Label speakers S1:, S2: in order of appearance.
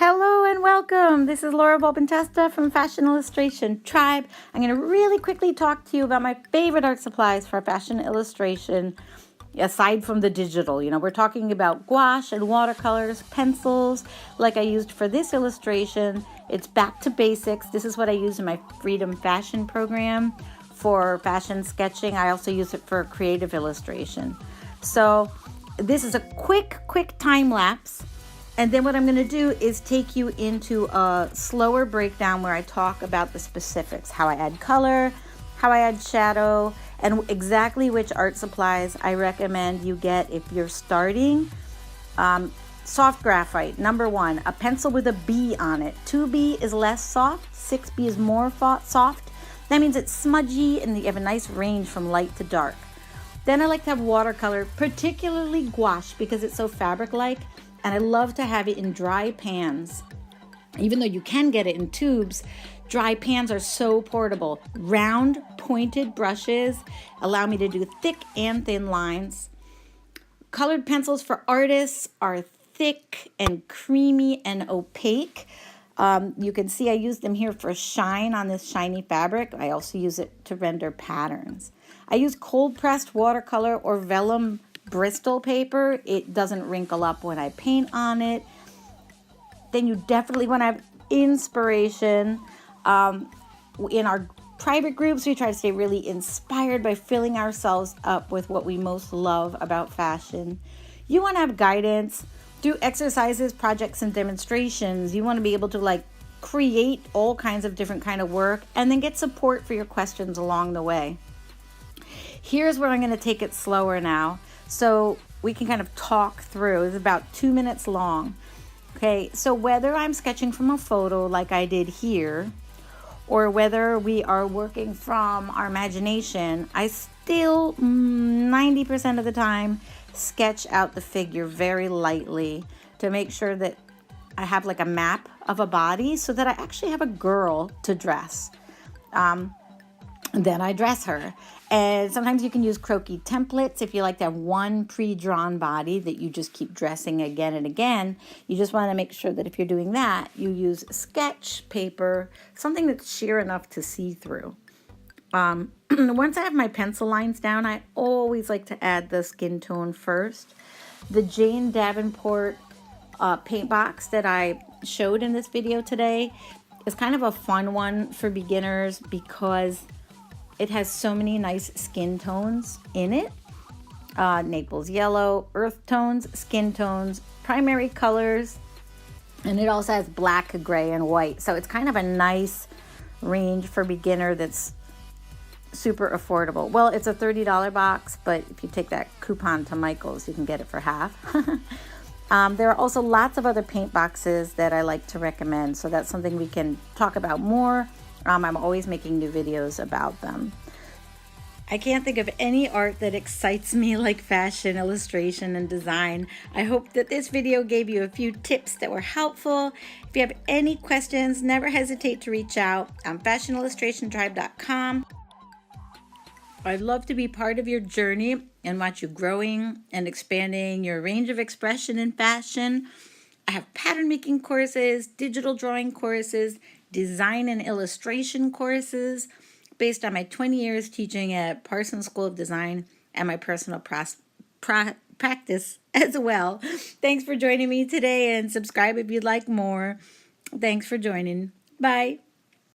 S1: Hello and welcome. This is Laura Volpentesta from Fashion Illustration Tribe. I'm going to really quickly talk to you about my favorite art supplies for fashion illustration, aside from the digital. We're talking about gouache and watercolors, pencils, like I used for this illustration. It's back to basics. This is what I use in my Freedom Fashion program for fashion sketching. I also use it for creative illustration. So this is a quick time lapse. And then what I'm going to do is take you into a slower breakdown where I talk about the specifics, how I add color, how I add shadow, and exactly which art supplies I recommend you get if you're starting. Soft graphite, number one, a pencil with a B on it. 2B is less soft, 6B is more soft. That means it's smudgy and you have a nice range from light to dark. Then I like to have watercolor, particularly gouache because it's so fabric-like. And I love to have it in dry pans. Even though you can get it in tubes, dry pans are so portable. Round, pointed brushes allow me to do thick and thin lines. Colored pencils for artists are thick and creamy and opaque. You can see I use them here for shine on this shiny fabric. I also use it to render patterns. I use cold pressed watercolor or vellum Bristol paper. It doesn't wrinkle up when I paint on it. Then you definitely want to have inspiration. In our private groups, we try to stay really inspired by filling ourselves up with what we most love about fashion. You want to have guidance through exercises, projects, and demonstrations. You want to be able to create all kinds of different kind of work and then get support for your questions along the way. Here's where I'm going to take it slower now, so we can kind of talk through. It's about 2 minutes long. Okay, so whether I'm sketching from a photo like I did here, or whether we are working from our imagination, I still 90% of the time sketch out the figure very lightly to make sure that I have like a map of a body so that I actually have a girl to dress. Then I dress her. And sometimes you can use croquis templates if you like to have one pre-drawn body that you just keep dressing again and again. You just want to make sure that if you're doing that, you use sketch paper, something that's sheer enough to see through. Once I have my pencil lines down, I always like to add the skin tone first. The Jane Davenport paint box that I showed in this video today is kind of a fun one for beginners because it has so many nice skin tones in it. Naples yellow, earth tones, skin tones, primary colors, and it also has black, gray, and white. So it's kind of a nice range for beginner that's super affordable. Well, it's a $30 box, but if you take that coupon to Michael's, you can get it for half. There are also lots of other paint boxes that I like to recommend, so that's something we can talk about more. I'm always making new videos about them. I can't think of any art that excites me like fashion, illustration, and design. I hope that this video gave you a few tips that were helpful. If you have any questions, never hesitate to reach out on fashionillustrationtribe.com. I'd love to be part of your journey and watch you growing and expanding your range of expression in fashion. I have pattern making courses, digital drawing courses, design and illustration courses based on my 20 years teaching at Parsons School of Design and my personal practice as well. Thanks for joining me today and subscribe if you'd like more. Thanks for joining. Bye.